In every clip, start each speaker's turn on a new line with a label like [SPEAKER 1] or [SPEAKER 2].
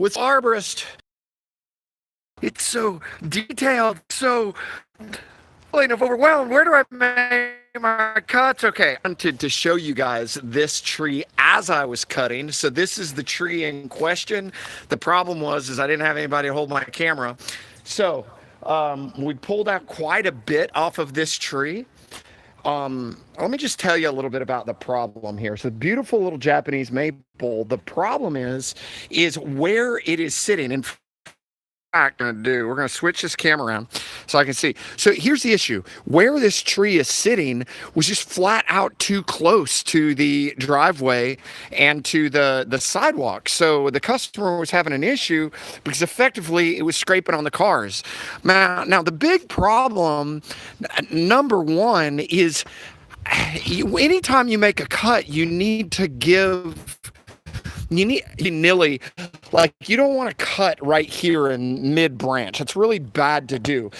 [SPEAKER 1] with Arborist. It's so detailed, so feeling of overwhelmed. Where do I make my cuts? Okay, I wanted to show you guys this tree as I was cutting. So this is the tree in question. The problem was I didn't have anybody to hold my camera. So we pulled out quite a bit off of this tree. Let me just tell you a little bit about the problem here. So beautiful little Japanese maple. The problem is where it is sitting. And we're going to switch this camera around so I can see. So here's the issue. Where this tree is sitting was just flat out too close to the driveway and to the sidewalk. So the customer was having an issue because effectively it was scraping on the cars. Now the big problem, number one, is anytime you make a cut, you need to give nilly, like you don't want to cut right here in mid branch. It's really bad to do.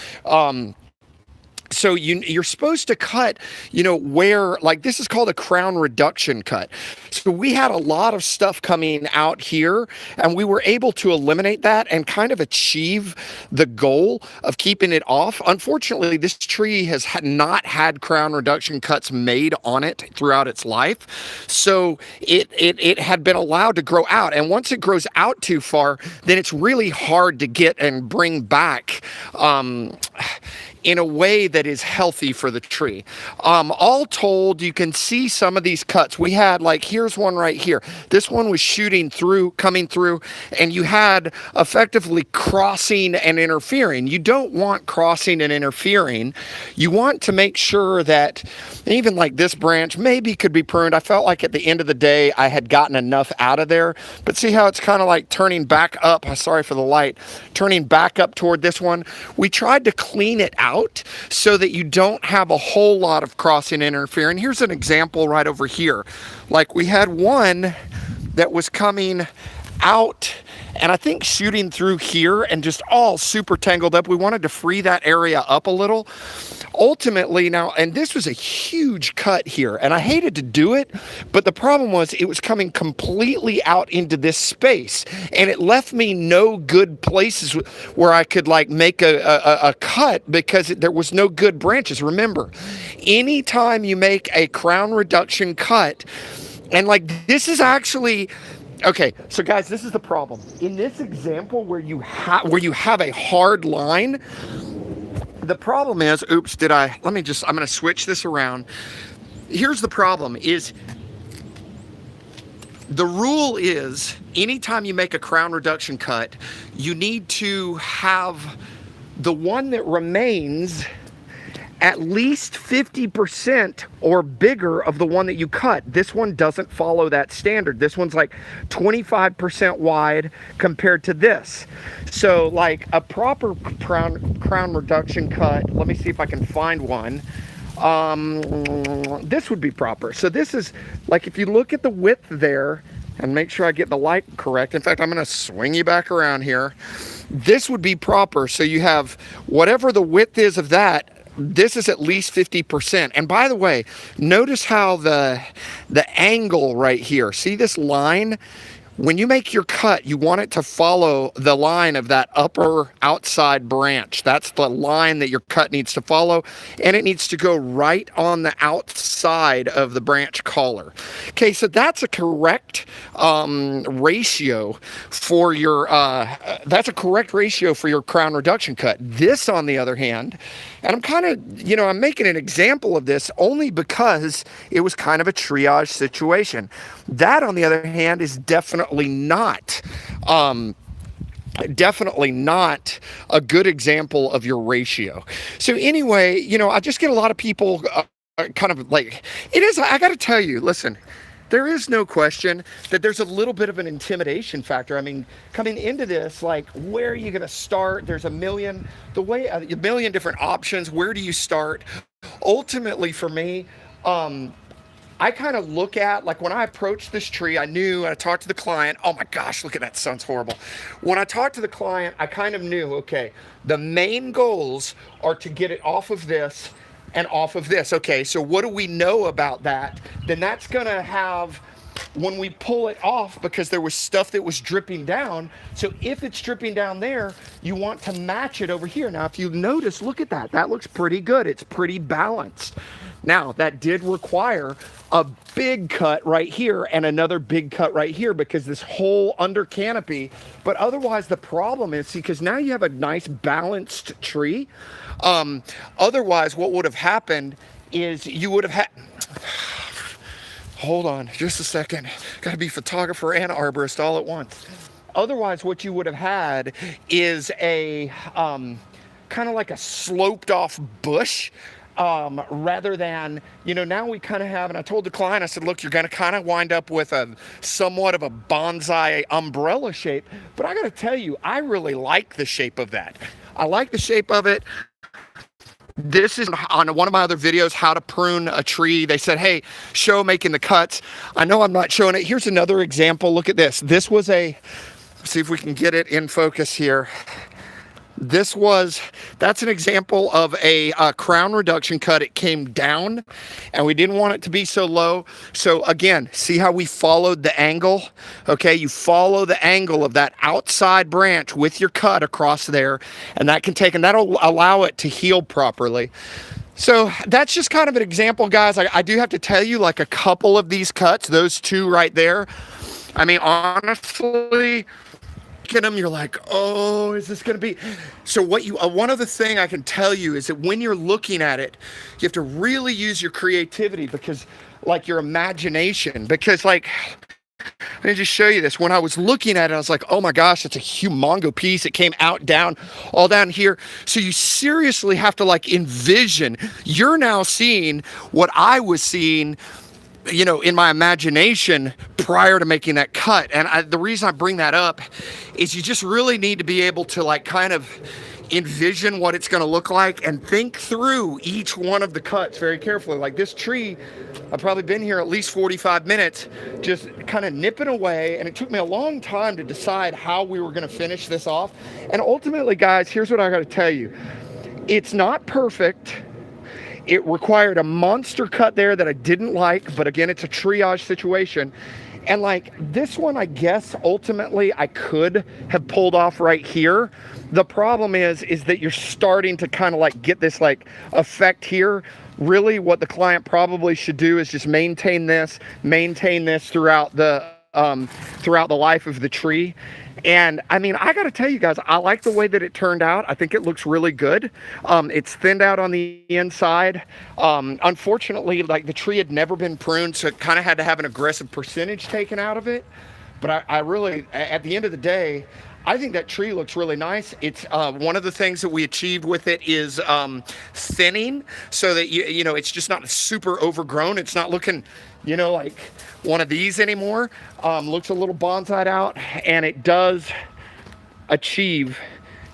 [SPEAKER 1] So you're supposed to cut, where, like, this is called a crown reduction cut. So we had a lot of stuff coming out here, and we were able to eliminate that and kind of achieve the goal of keeping it off. Unfortunately, this tree has not had crown reduction cuts made on it throughout its life. So it had been allowed to grow out. And once it grows out too far, then it's really hard to get and bring back in a way that is healthy for the tree. All told, you can see some of these cuts. We had, like, here's one right here. This one was coming through, and you had effectively crossing and interfering. You don't want crossing and interfering. You want to make sure that even like this branch maybe could be pruned. I felt like at the end of the day, I had gotten enough out of there, but see how it's kind of like turning back up. Sorry for the light, turning back up toward this one. We tried to clean it out so that you don't have a whole lot of crossing interfering. Here's an example right over here. Like, we had one that was coming out and I think shooting through here and just all super tangled up. We wanted to free that area up a little. Ultimately now, and this was a huge cut here, and I hated to do it, but the problem was it was coming completely out into this space, and it left me no good places where I could, like, make a cut because there was no good branches. Remember, anytime you make a crown reduction cut, and like this is actually, okay, so guys, this is the problem. In this example where you have a hard line, the problem is, I'm going to switch this around. Here's the problem is, the rule is anytime you make a crown reduction cut, you need to have the one that remains at least 50% or bigger of the one that you cut. This one doesn't follow that standard. This one's like 25% wide compared to this. So like a proper crown reduction cut, let me see if I can find one. This would be proper. So this is like, if you look at the width there, and make sure I get the light correct. In fact, I'm going to swing you back around here. This would be proper. So you have whatever the width is of that, this is at least 50%. And by the way, notice how the angle right here, see this line? When you make your cut, you want it to follow the line of that upper outside branch. That's the line that your cut needs to follow, and it needs to go right on the outside of the branch collar. Okay, so that's a correct ratio for your crown reduction cut. This, on the other hand, and I'm kind of, I'm making an example of this only because it was kind of a triage situation. That, on the other hand, is definitely not a good example of your ratio. So anyway, I just get a lot of people kind of like, it is, I got to tell you, listen, there is no question that there's a little bit of an intimidation factor. I mean, coming into this, like, where are you going to start? There's a million different options. Where do you start? Ultimately, for me, I kind of look at, like, when I approached this tree, I talked to the client. Oh my gosh, look at that, sounds horrible. When I talked to the client, I kind of knew, okay, the main goals are to get it off of this and off of this. Okay, so what do we know about that? Then that's gonna have when we pull it off, because there was stuff that was dripping down. So if it's dripping down there, you want to match it over here. Now, if you notice, look at that. That looks pretty good. It's pretty balanced. Now, that did require a big cut right here and another big cut right here, because this whole under canopy. But otherwise, the problem is, see, because now you have a nice balanced tree. Otherwise, what would have happened is you would have had... Hold on just a second. Got to be photographer and arborist all at once. Otherwise, what you would have had is a kind of like a sloped off bush, rather than, you know, now we kind of have, and I told the client, I said, look, you're going to kind of wind up with a somewhat of a bonsai umbrella shape. But I got to tell you, I really like the shape of that. I like the shape of it. This is on one of my other videos, how to prune a tree. They said, hey, show making the cuts. I know I'm not showing it. Here's another example. Look at this. This was a, see if we can get it in focus here. That's an example of a crown reduction cut. It came down and we didn't want it to be so low. So again, see how we followed the angle? Okay, you follow the angle of that outside branch with your cut across there, and that can take, and that'll allow it to heal properly. So that's just kind of an example, guys. I do have to tell you, like, a couple of these cuts, those two right there, I mean, honestly, at them, you're like, oh, is this going to be? So what you, one other thing I can tell you is that when you're looking at it, you have to really use your creativity, because, like, your imagination, because, like, let me just show you this. When I was looking at it, I was like, oh my gosh, it's a humongo piece. It came out, down, all down here. So you seriously have to, like, envision. You're now seeing what I was seeing, you know, in my imagination prior to making that cut. And the reason I bring that up is you just really need to be able to, like, kind of envision what it's going to look like and think through each one of the cuts very carefully. Like this tree, I've probably been here at least 45 minutes just kind of nipping away, and it took me a long time to decide how we were going to finish this off. And ultimately, guys, here's what I got to tell you. It's not perfect. It required a monster cut there that I didn't like, but again, it's a triage situation. And like this one, I guess ultimately I could have pulled off right here. The problem is that you're starting to kind of like get this like effect here. Really what the client probably should do is just maintain this throughout the life of the tree. And I mean, I got to tell you guys, I like the way that it turned out. I think it looks really good. It's thinned out on the inside. Unfortunately, like the tree had never been pruned, so it kind of had to have an aggressive percentage taken out of it. But I really, at the end of the day, I think that tree looks really nice. It's one of the things that we achieved with it is thinning, so that you know, it's just not super overgrown. It's not looking, you know, like one of these anymore. Looks a little bonsai'd out, and it does achieve,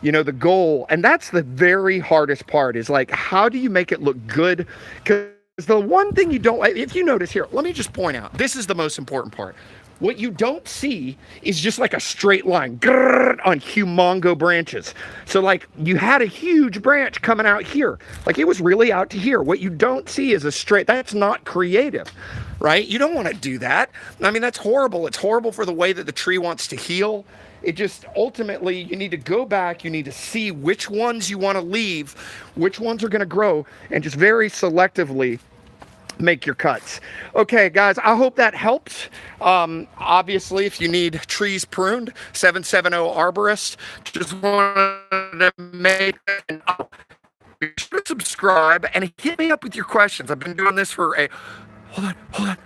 [SPEAKER 1] you know, the goal. And that's the very hardest part, is like, how do you make it look good? Because the one thing you don't, if you notice here, let me just point out, this is the most important part. What you don't see is just like a straight line on humongo branches. So like you had a huge branch coming out here, like it was really out to here. What you don't see is a straight, that's not creative, right? You don't want to do that. I mean, that's horrible. It's horrible for the way that the tree wants to heal. It just, ultimately, you need to go back, you need to see which ones you want to leave, which ones are going to grow, and just very selectively make your cuts. Okay, guys, I hope that helps. Obviously, if you need trees pruned, 770 Arborist. Just wanted to make an subscribe and hit me up with your questions. I've been doing this for a hold on.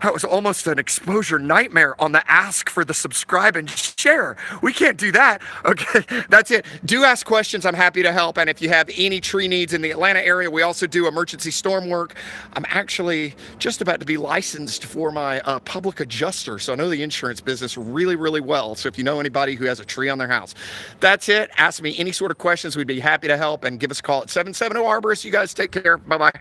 [SPEAKER 1] That was almost an exposure nightmare on the ask for the subscribe and share. We can't do that. Okay, that's it. Do ask questions. I'm happy to help. And if you have any tree needs in the Atlanta area, we also do emergency storm work. I'm actually just about to be licensed for my public adjuster. So I know the insurance business really, really well. So if you know anybody who has a tree on their house, that's it. Ask me any sort of questions. We'd be happy to help, and give us a call at 770 Arborist. You guys take care. Bye-bye.